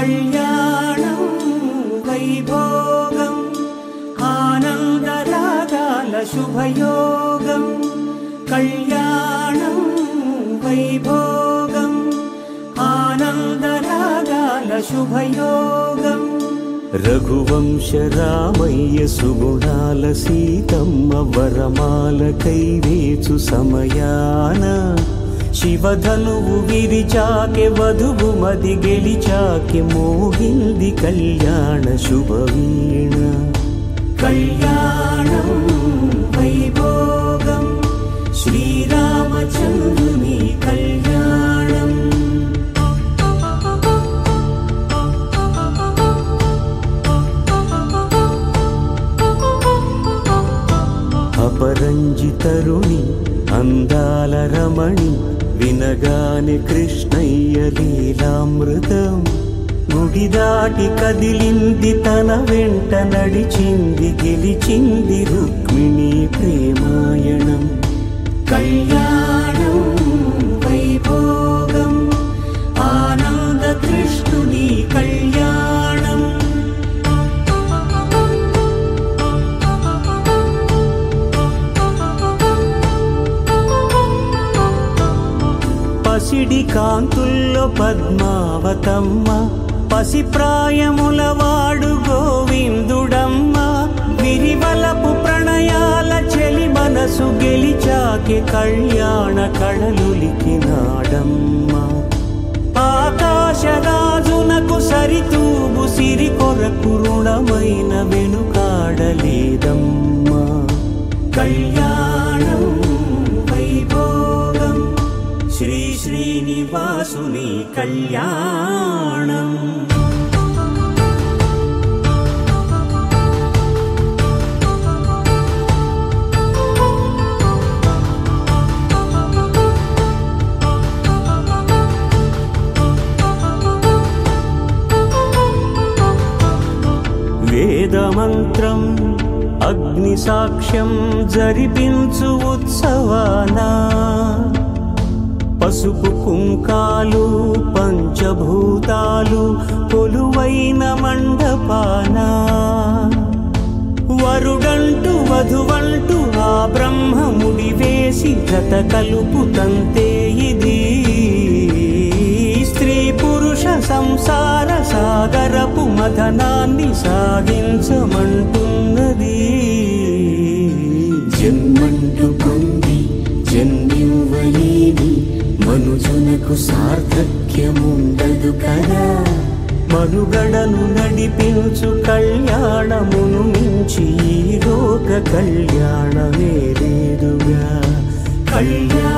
కళ్యాణం వైభోగం ఆనందరాగాల శుభయోగం కళ్యాణం వైభోగం ఆనందరాగాల శుభయోగం రఘువంశ రామయ్య సుగుణాల సీతమ్మ వరమాల కైవేచు సమయాన శివధనువు విరిచాకె వధువు మది గెలిచాకె మోగింది కళ్యాణ శుభవీణ కళ్యాణం వైభోగం శ్రీరామచంద్రుని కళ్యాణం అపరంజి తరుణి అందాల రమణి వినగానే కృష్ణయ్య లీలామృతం గుడి దాటి కదిలింది తన వెంట నడిచింది గెలిచింది రుక్మిణి ప్రేమాయణం కళ్యాణం వైభోగం ఆనంద కృష్ణుని కళ్యాణం పసిడి కాంతుల్లో పద్మావతమ్మ పసిప్రాయముల వాడు గోవిందుడమ్మ విరివలపు ప్రణయాల చెలి మనసు గెలిచాకే కళ్యాణ కళలులికినాడమ్మ ఆకాశరాజునకు సరితూగు సిరి కొరకు రుణమైన వెనుకాడలేదమ్మా కళ్యాణం వైభోగం శ్రీ శ్రీనివాసుని కళ్యాణం వేదమంత్రం అగ్ని సాక్ష్యం జరిపించు ఉత్సవానా పసుపు కుంకాలు పంచభూతాలు కొలువైన మండపాన వరుడంటూ వధువంటూ ఆ బ్రహ్మముడి వేసి జత కలుపుతంతే ఇది స్త్రీ పురుష సంసార సాగరపు మథనాన్ని సాగించమంటున్నది జన్మంటూ పొంది జన్మివ్వలేని మనుజునకు సార్థక్యముండదు కదా మనుగడను నడిపించు కళ్యాణమును మించి ఈ లోక కళ్యాణమే లేదుగా కళ్యాణ